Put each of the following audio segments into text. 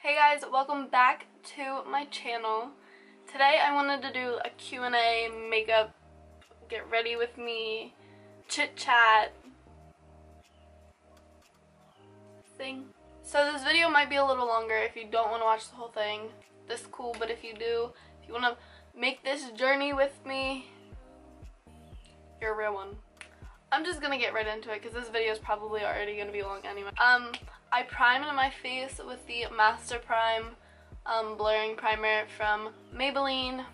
Hey guys, welcome back to my channel. Today I wanted to do a Q&A, makeup, get ready with me, chit chat thing. So this video might be a little longer if you don't want to watch the whole thing. This is cool, but if you do, if you want to make this journey with me, you're a real one. I'm just gonna get right into it because this video is probably already gonna be long anyway. I primed my face with the Master Prime blurring primer from Maybelline.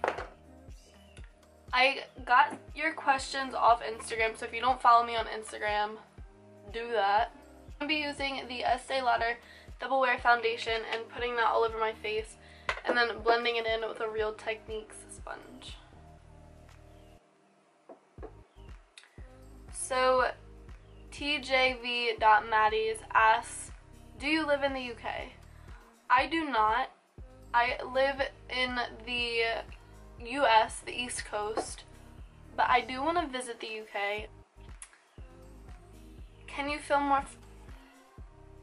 I got your questions off Instagram, so if you don't follow me on Instagram, do that. I'm gonna be using the Estee Lauder Double Wear Foundation and putting that all over my face and then blending it in with a Real Techniques sponge. So TJV.Maddies asks, do you live in the UK? I do not. I live in the US, the East Coast, but I do want to visit the UK. Can you film more?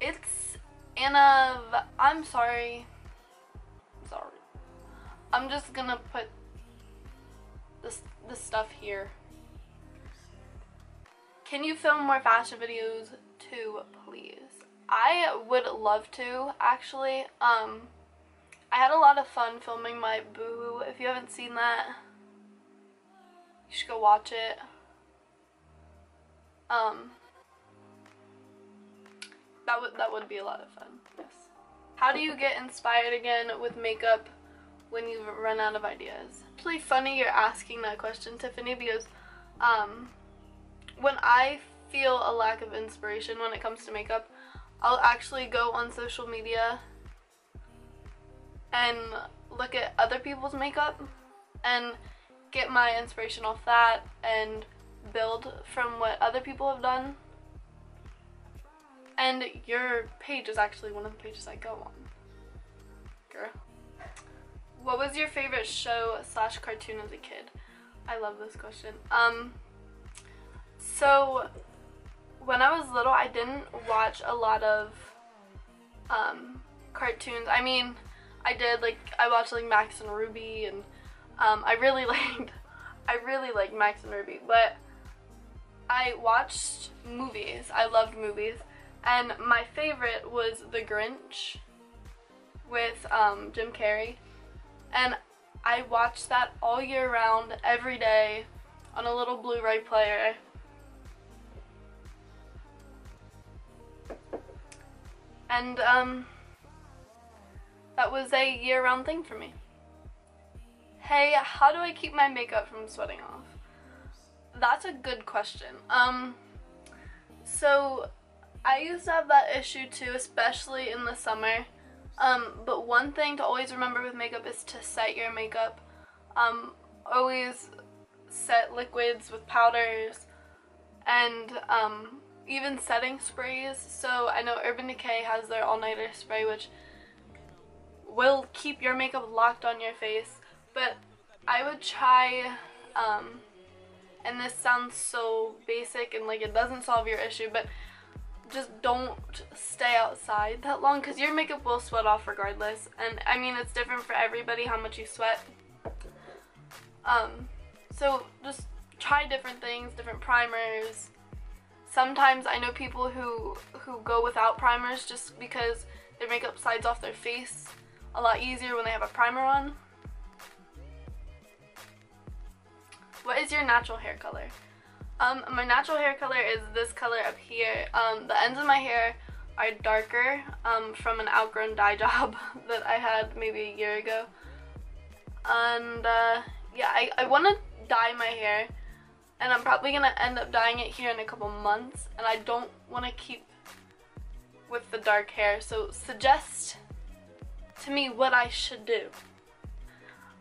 It's Anna. I'm sorry. I'm just gonna put this stuff here. Can you film more fashion videos too, please? I would love to, actually. I had a lot of fun filming my Boohoo. If you haven't seen that, you should go watch it. That would be a lot of fun. Yes. How do you get inspired again with makeup when you run out of ideas? It's really funny you're asking that question, Tiffany, because when I feel a lack of inspiration when it comes to makeup, I'll actually go on social media and look at other people's makeup and get my inspiration off that and build from what other people have done. And your page is actually one of the pages I go on. Girl. What was your favorite show / cartoon as a kid? I love this question. So when I was little, I didn't watch a lot of cartoons. I mean, I did, like, I watched like Max and Ruby, and I really liked Max and Ruby, but I watched movies. I loved movies, and my favorite was The Grinch with Jim Carrey, and I watched that all year round, every day, on a little Blu-ray player. And that was a year-round thing for me. Hey, how do I keep my makeup from sweating off? That's a good question. So I used to have that issue too, especially in the summer. But one thing to always remember with makeup is to set your makeup. Always set liquids with powders and even setting sprays. So I know Urban Decay has their all-nighter spray, which will keep your makeup locked on your face, but I would try, and this sounds so basic and like it doesn't solve your issue, but just don't stay outside that long because your makeup will sweat off regardless. And I mean, it's different for everybody how much you sweat. So just try different things, different primers. Sometimes I know people who go without primers just because their makeup slides off their face a lot easier when they have a primer on. What is your natural hair color? My natural hair color is this color up here. The ends of my hair are darker from an outgrown dye job that I had maybe a year ago. And yeah, I want to dye my hair, and I'm probably going to end up dyeing it here in a couple months, and I don't want to keep with the dark hair, so suggest to me what I should do.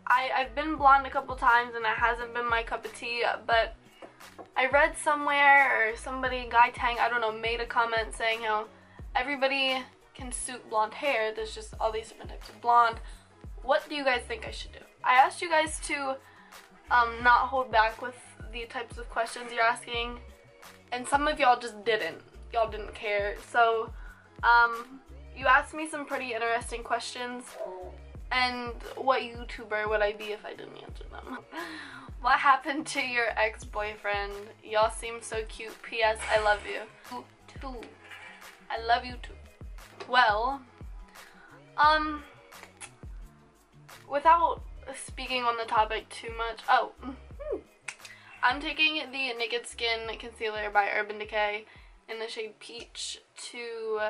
I've been blonde a couple times and it hasn't been my cup of tea, but I read somewhere, or somebody, Guy Tang, I don't know, made a comment saying how everybody can suit blonde hair. There's just all these different types of blonde. What do you guys think I should do? I asked you guys to not hold back with the types of questions you're asking, and some of y'all just didn't. Y'all didn't care. So you asked me some pretty interesting questions, and what YouTuber would I be if I didn't answer them? What happened to your ex-boyfriend? Y'all seem so cute. P.S. I love you. You too. I love you too. Well, without speaking on the topic too much, I'm taking the Naked Skin Concealer by Urban Decay in the shade Peach to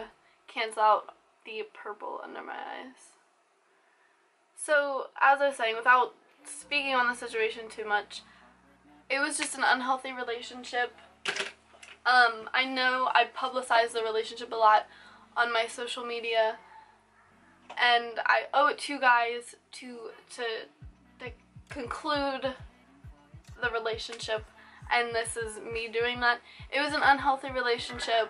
cancel out the purple under my eyes. So, as I was saying, without speaking on the situation too much, it was just an unhealthy relationship. I know I publicized the relationship a lot on my social media, and I owe it to you guys to conclude the relationship, and this is me doing that. It was an unhealthy relationship.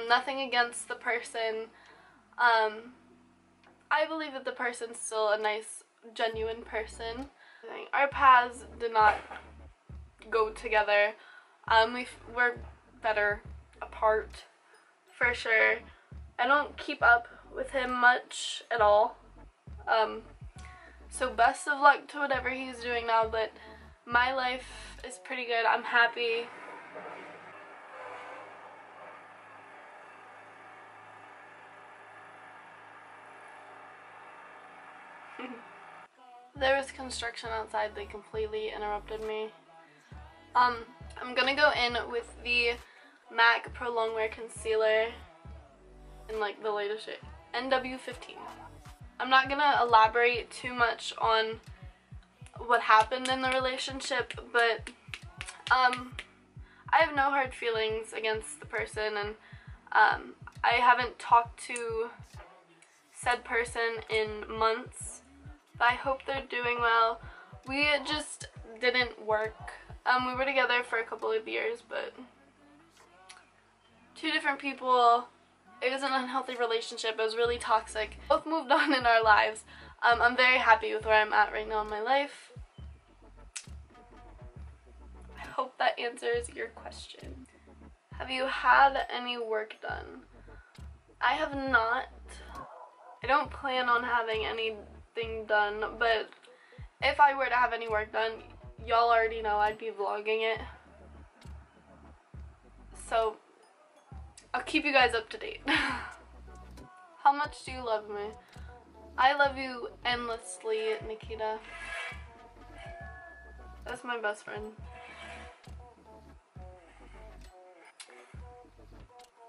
Nothing against the person. I believe that the person's still a nice, genuine person. Our paths did not go together. We're better apart, for sure. I don't keep up with him much at all. So best of luck to whatever he's doing now, but my life is pretty good. I'm happy. There was construction outside. They completely interrupted me. I'm gonna go in with the MAC Pro Longwear Concealer in like the latest shade, NW15. I'm not gonna elaborate too much on what happened in the relationship, but I have no hard feelings against the person, and I haven't talked to said person in months. But I hope they're doing well. We just didn't work. We were together for a couple of years, but two different people. It was an unhealthy relationship. It was really toxic. Both moved on in our lives. I'm very happy with where I'm at right now in my life. I hope that answers your question. Have you had any work done? I have not. I don't plan on having anything done, but if I were to have any work done, y'all already know I'd be vlogging it. So I'll keep you guys up to date. How much do you love me? I love you endlessly, Nikita. That's my best friend.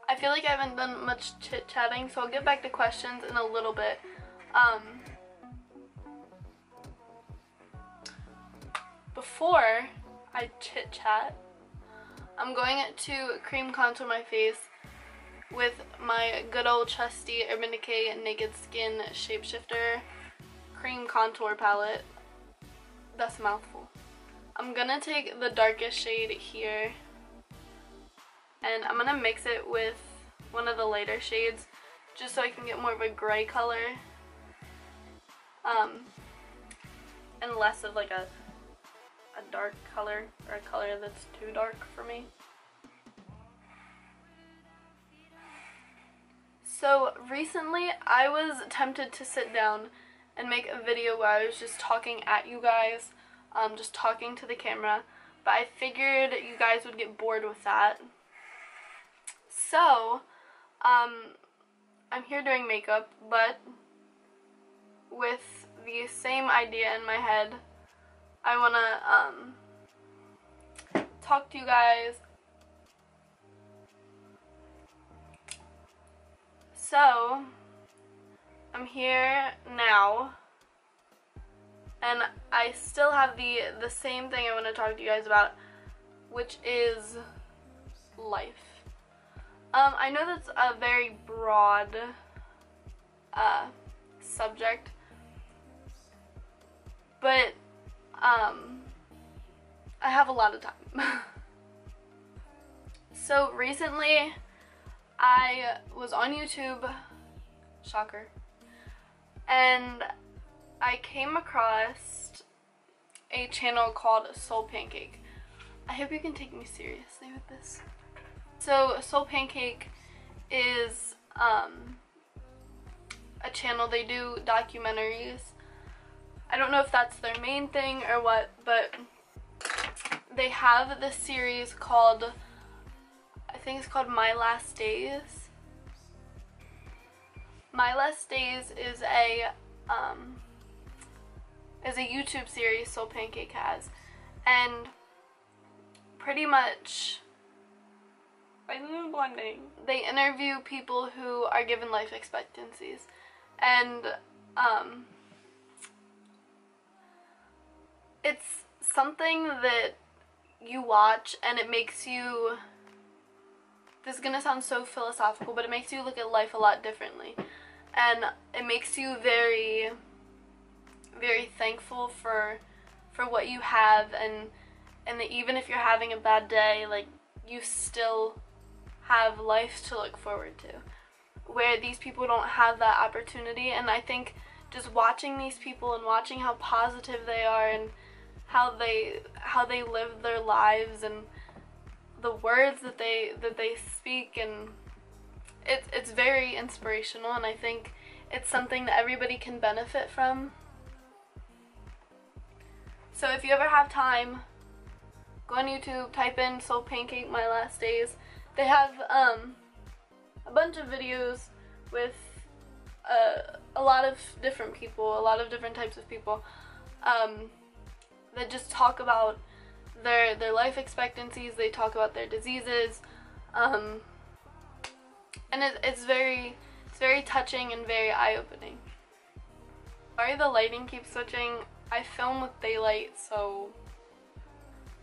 I feel like I haven't done much chit-chatting, so I'll get back to questions in a little bit. Before I chit-chat, I'm going to cream contour my face with my good old trusty Urban Decay Naked Skin Shapeshifter cream contour palette. That's a mouthful. I'm gonna take the darkest shade here, and I'm gonna mix it with one of the lighter shades just so I can get more of a gray color, and less of like a dark color, or a color that's too dark for me. So recently I was tempted to sit down and make a video where I was just talking at you guys, just talking to the camera, but I figured you guys would get bored with that. So I'm here doing makeup, but with the same idea in my head. I want to talk to you guys. So, I'm here now, and I still have the same thing I want to talk to you guys about, which is life. I know that's a very broad subject, but I have a lot of time. So recently I was on YouTube, shocker, and I came across a channel called Soul Pancake. I hope you can take me seriously with this. So Soul Pancake is a channel. They do documentaries. I don't know if that's their main thing or what, but they have this series called, I think it's called My Last Days. My Last Days is a YouTube series Soul Pancake has, and pretty much they interview people who are given life expectancies, and it's something that you watch and it makes you, this is gonna sound so philosophical, but it makes you look at life a lot differently, and it makes you very, very thankful for what you have, and that even if you're having a bad day, like, you still have life to look forward to, where these people don't have that opportunity. And I think just watching these people and watching how positive they are and how they live their lives and the words that they speak, and it's very inspirational, and I think it's something that everybody can benefit from. So if you ever have time, go on YouTube, type in Soul Pancake My Last Days. They have a bunch of videos with a lot of different people, a lot of different types of people, that just talk about their life expectancies. They talk about their diseases, and it's very touching and very eye-opening. Sorry the lighting keeps switching. I film with daylight,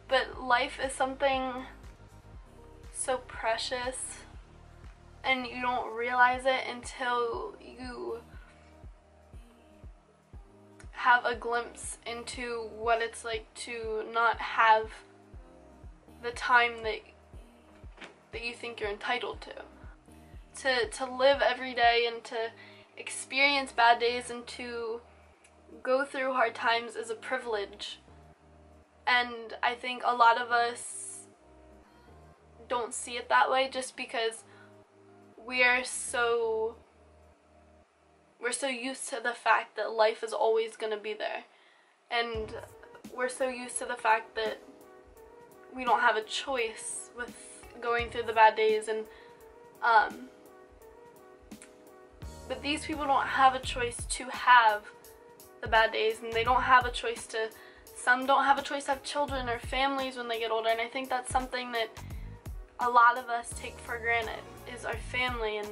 but life is something so precious, and you don't realize it until you have a glimpse into what it's like to not have the time that you think you're entitled to live every day and to experience bad days and to go through hard times is a privilege. And I think a lot of us don't see it that way, just because we're so used to the fact that life is always going to be there, and we're so used to the fact that we don't have a choice with going through the bad days, and but these people don't have a choice to have the bad days, and they don't have a choice to, some don't have a choice to have children or families when they get older. And I think that's something that a lot of us take for granted, is our family, and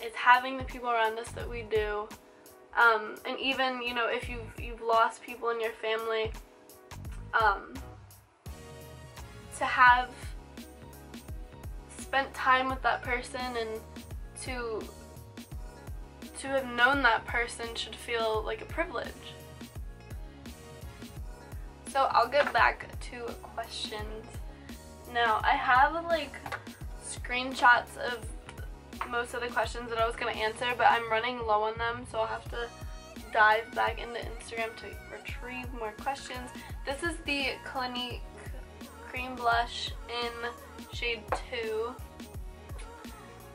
it's having the people around us that we do. And even, you know, if you've lost people in your family, to have spent time with that person and to have known that person should feel like a privilege. So I'll get back to questions. Now, I have like screenshots of most of the questions that I was going to answer, but I'm running low on them, so I'll have to dive back into Instagram to retrieve more questions. This is the Clinique Cream Blush in shade 2,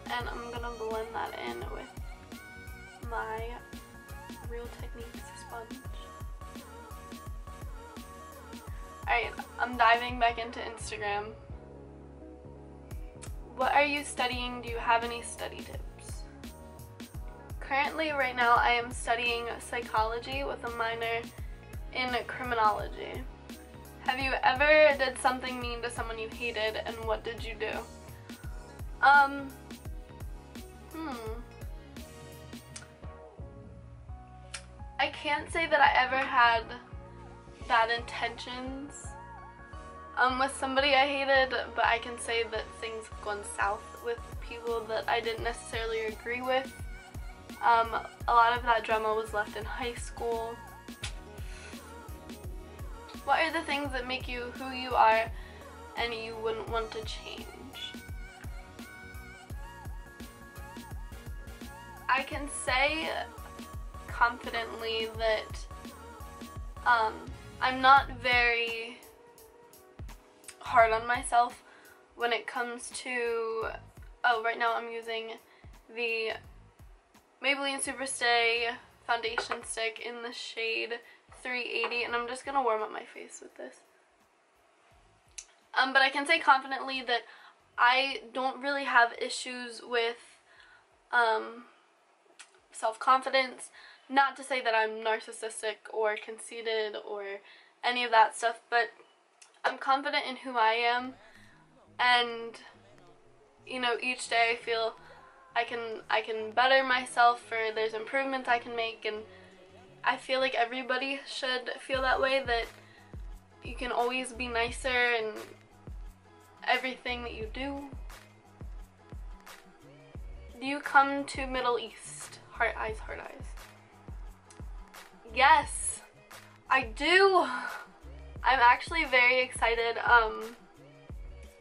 and I'm going to blend that in with my Real Techniques sponge. Alright, I'm diving back into Instagram. What are you studying? Do you have any study tips? Currently, right now, I am studying psychology with a minor in criminology. Have you ever did something mean to someone you hated, and what did you do? I can't say that I ever had bad intentions with somebody I hated, but I can say that things have gone south with people that I didn't necessarily agree with. A lot of that drama was left in high school. What are the things that make you who you are and you wouldn't want to change? I can say confidently that I'm not very hard on myself when it comes to, oh, right now I'm using the Maybelline Superstay foundation stick in the shade 380, and I'm just gonna warm up my face with this. But I can say confidently that I don't really have issues with self-confidence. Not to say that I'm narcissistic or conceited or any of that stuff, but I'm confident in who I am, and you know, each day I feel I can better myself, or there's improvements I can make, and I feel like everybody should feel that way, that you can always be nicer in everything that you do. Do you come to Middle East? Heart eyes, heart eyes. Yes, I do. I'm actually very excited.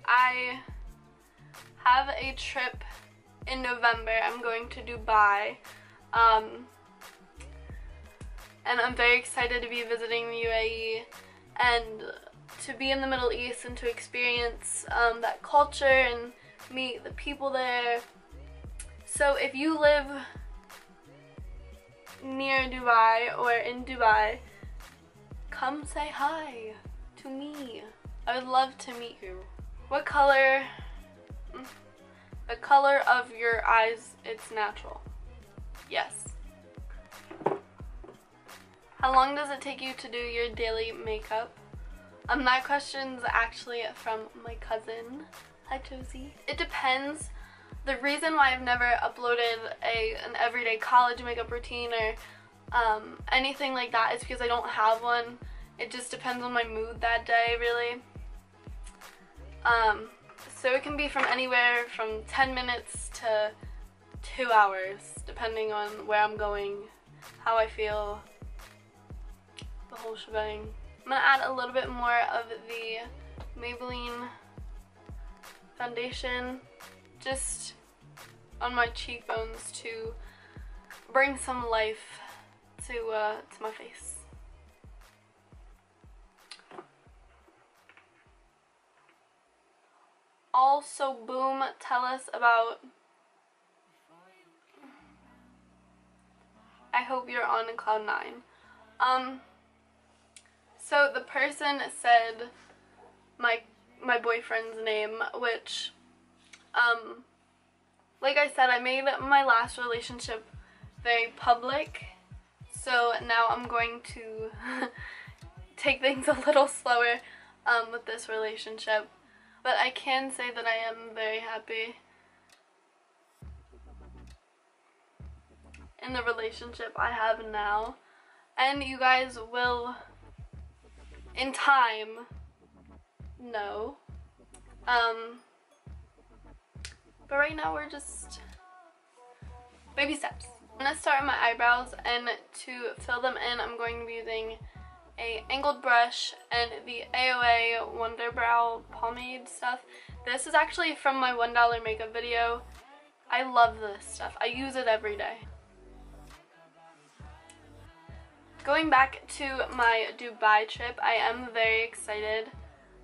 I have a trip in November. I'm going to Dubai. And I'm very excited to be visiting the UAE and to be in the Middle East and to experience that culture and meet the people there. So if you live near Dubai or in Dubai, come say hi to me. I would love to meet you. What color? The color of your eyes, it's natural. Yes. How long does it take you to do your daily makeup? That question's actually from my cousin. Hi, Josie. It depends. The reason why I've never uploaded an everyday college makeup routine or anything like that is because I don't have one. It just depends on my mood that day, really. So it can be from anywhere from 10 minutes to 2 hours, depending on where I'm going, how I feel, the whole shebang. I'm gonna add a little bit more of the Maybelline foundation just on my cheekbones to bring some life to my face. Also, Boom, tell us about, I hope you're on cloud 9. So the person said my boyfriend's name, which, like I said, I made my last relationship very public, so now I'm going to take things a little slower with this relationship. But I can say that I am very happy in the relationship I have now, and you guys will, in time, know. But right now we're just baby steps. I'm gonna start with my eyebrows, and to fill them in I'm going to be using a angled brush and the AOA Wonder Brow pomade stuff. This is actually from my $1 makeup video. I love this stuff. I use it every day. Going back to my Dubai trip, I am very excited.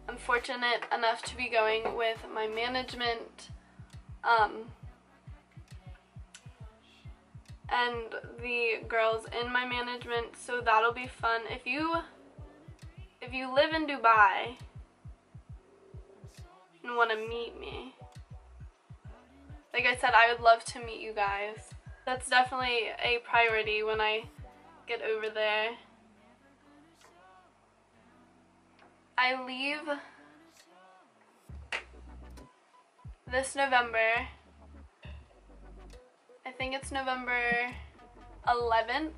I'm fortunate enough to be going with my management and the girls in my management, so that'll be fun. If you live in Dubai and want to meet me, like I said, I would love to meet you guys. That's definitely a priority when I get over there. I leave this November. I think it's November 11th,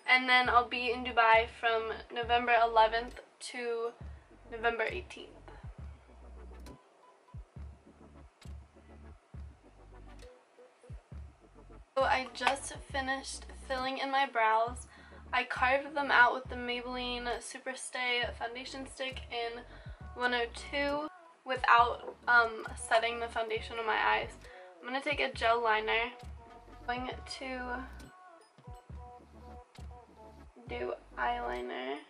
and then I'll be in Dubai from November 11th to November 18th. So I just finished filling in my brows. I carved them out with the Maybelline Superstay foundation stick in 102 without setting the foundation on my eyes. I'm going to take a gel liner. I'm going to do eyeliner.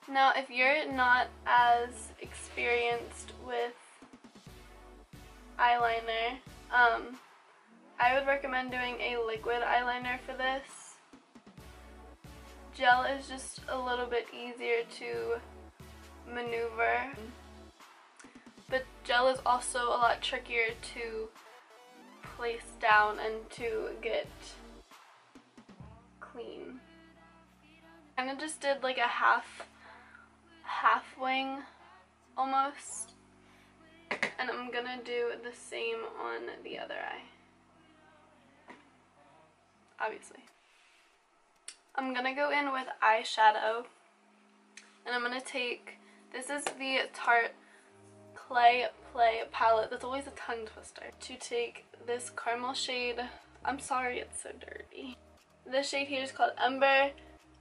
Now, if you're not as experienced with eyeliner, I would recommend doing a liquid eyeliner for this. Gel is just a little bit easier to maneuver, but gel is also a lot trickier to place down and to get clean. I kind of just did like a half wing almost, and I'm gonna do the same on the other eye, obviously. I'm gonna go in with eyeshadow, and I'm gonna take, this is the Tarte Clay Play palette. That's always a tongue twister. To take this caramel shade, I'm sorry it's so dirty. This shade here is called Ember,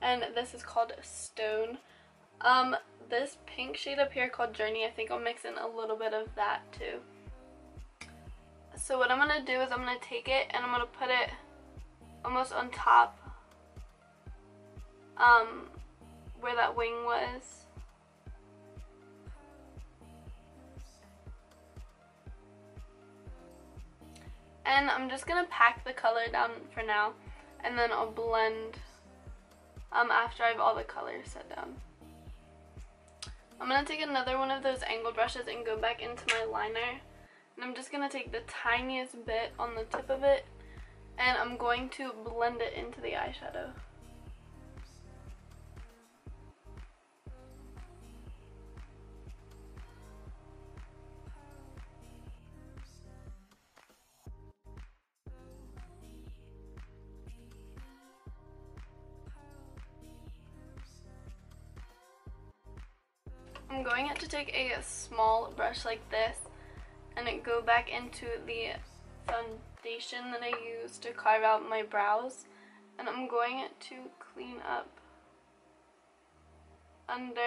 and this is called Stone. This pink shade up here called Journey, I think I'll mix in a little bit of that too. So what I'm gonna do is I'm gonna take it and I'm gonna put it almost on top, where that wing was. And I'm just gonna pack the color down for now, and then I'll blend after I have all the colors set down. I'm gonna take another one of those angled brushes and go back into my liner, and I'm just gonna take the tiniest bit on the tip of it, and I'm going to blend it into the eyeshadow. I'm going to take a small brush like this and go back into the foundation that I used to carve out my brows, and I'm going to clean up under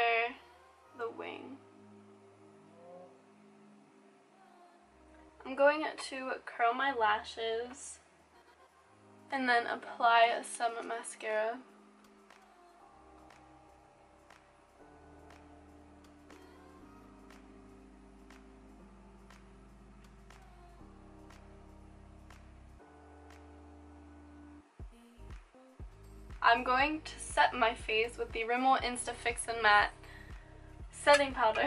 the wing. I'm going to curl my lashes and then apply some mascara. I'm going to set my face with the Rimmel Insta Fix and Matte setting powder.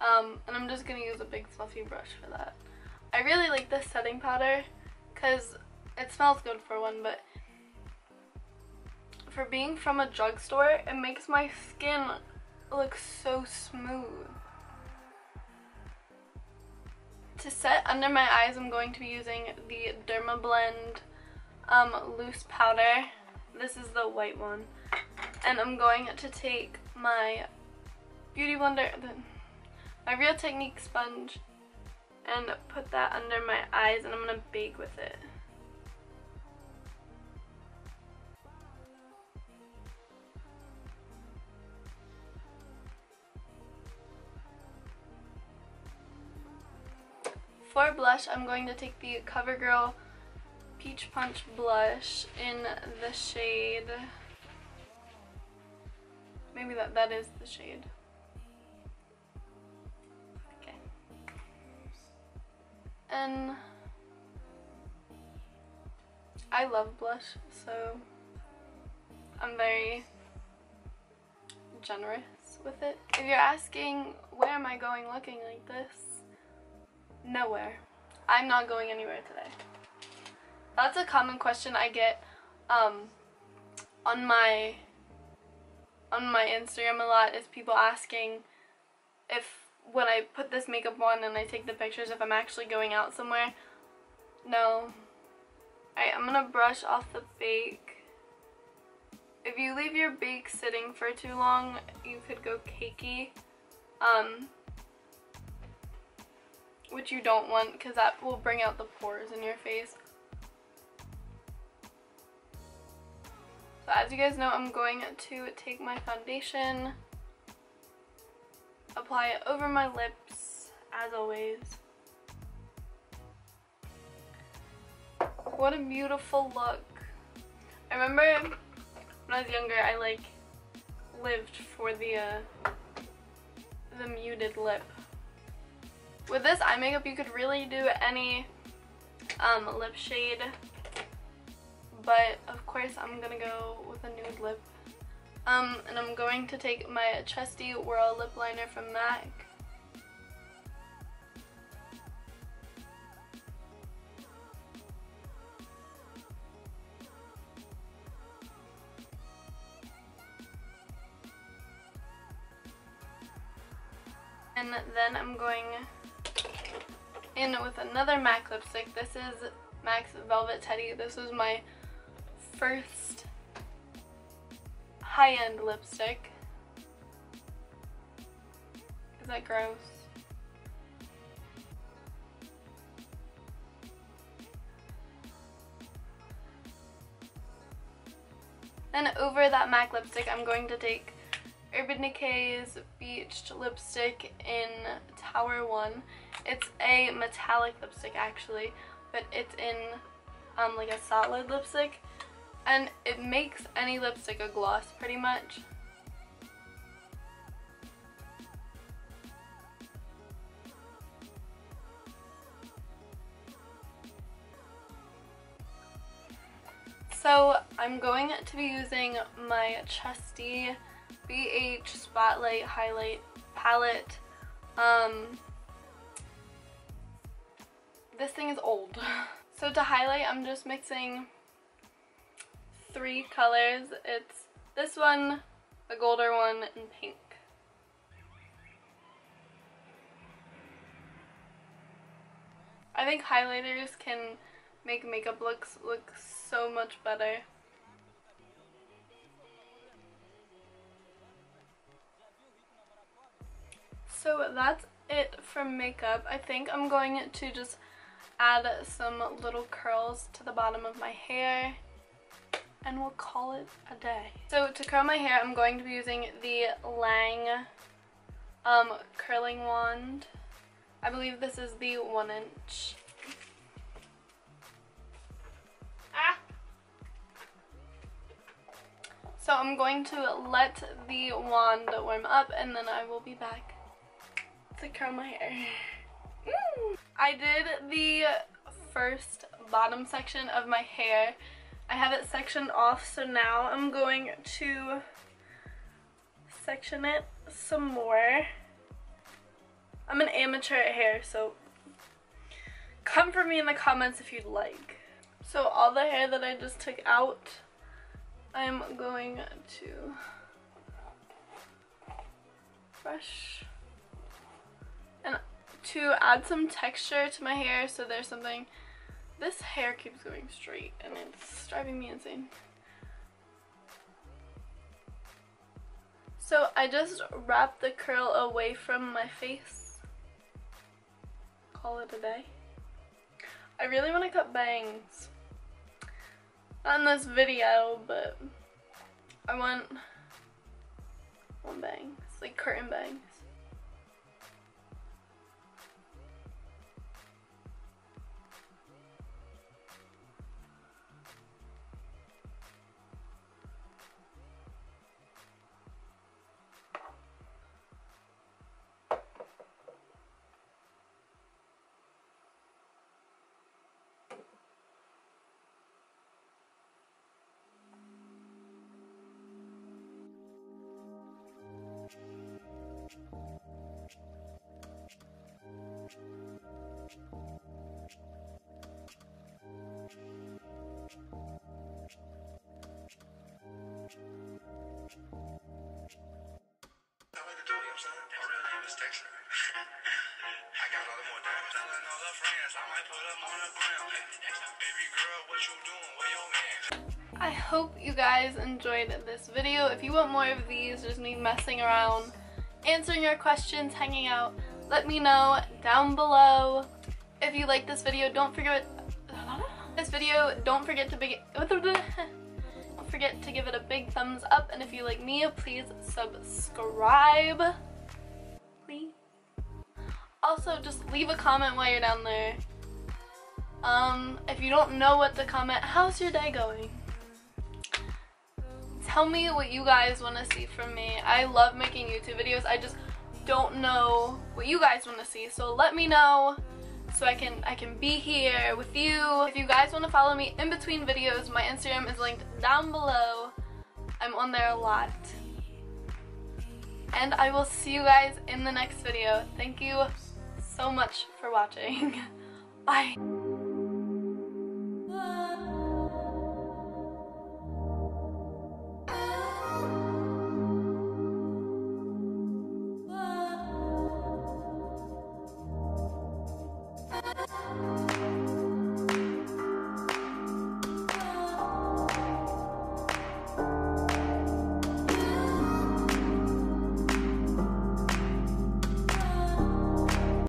And I'm just going to use a big fluffy brush for that. I really like this setting powder because it smells good for one, but for being from a drugstore, it makes my skin look so smooth. To set under my eyes, I'm going to be using the Dermablend loose powder. This is the white one, and I'm going to take my beauty blender, my Real Technique sponge, and put that under my eyes, and I'm gonna bake with it. For blush, I'm going to take the CoverGirl Peach Punch blush in the shade, maybe that is the shade. Okay. And I love blush, so I'm very generous with it. If you're asking where am I going looking like this, nowhere. I'm not going anywhere today. That's a common question I get on my Instagram a lot, is people asking if when I put this makeup on and I take the pictures, if I'm actually going out somewhere. No. I'm gonna brush off the bake. If you leave your bake sitting for too long, you could go cakey, which you don't want because that will bring out the pores in your face. So as you guys know, I'm going to take my foundation, apply it over my lips, as always. What a beautiful look. I remember when I was younger, I lived for the muted lip. With this eye makeup, you could really do any lip shade, but of course I'm gonna go with a nude lip. And I'm going to take my trusty Whirl lip liner from MAC. And then I'm going in with another MAC lipstick. This is MAC's Velvet Teddy. This was my first high-end lipstick. Is that gross? Then over that MAC lipstick, I'm going to take Urban Decay's Beached lipstick in Tower 1. It's a metallic lipstick actually, but it's in like a solid lipstick, and it makes any lipstick a gloss pretty much. So I'm going to be using my trusty BH Spotlight Highlight Palette. This thing is old. So to highlight, I'm just mixing 3 colors. It's this one, a golder one, and pink. I think highlighters can make makeup looks look so much better. So that's it for makeup. I think I'm going to just add some little curls to the bottom of my hair, and we'll call it a day. So to curl my hair, I'm going to be using the Lang curling wand. I believe this is the 1-inch. So I'm going to let the wand warm up, and then I will be back to curl my hair. I did the first bottom section of my hair. I have it sectioned off, so now I'm going to section it some more. I'm an amateur at hair, so come for me in the comments if you'd like. So all the hair that I just took out, I'm going to brush. And to add some texture to my hair, so there's something, this hair keeps going straight and it's driving me insane. So I just wrap the curl away from my face. Call it a day. I really want to cut bangs. Not in this video, but I want bangs, like curtain bangs. I hope you guys enjoyed this video. If you want more of these, just me messing around, answering your questions, hanging out, let me know down below. If you like this video, don't forget to give it a big thumbs up, and if you like me, please subscribe. Please. Also, just leave a comment while you're down there. If you don't know what to comment, how's your day going? tell me what you guys want to see from me. I love making YouTube videos. I just don't know what you guys want to see, so let me know so I can be here with you. If you guys want to follow me in between videos, my Instagram is linked down below. I'm on there a lot. And I will see you guys in the next video. Thank you so much for watching. Bye.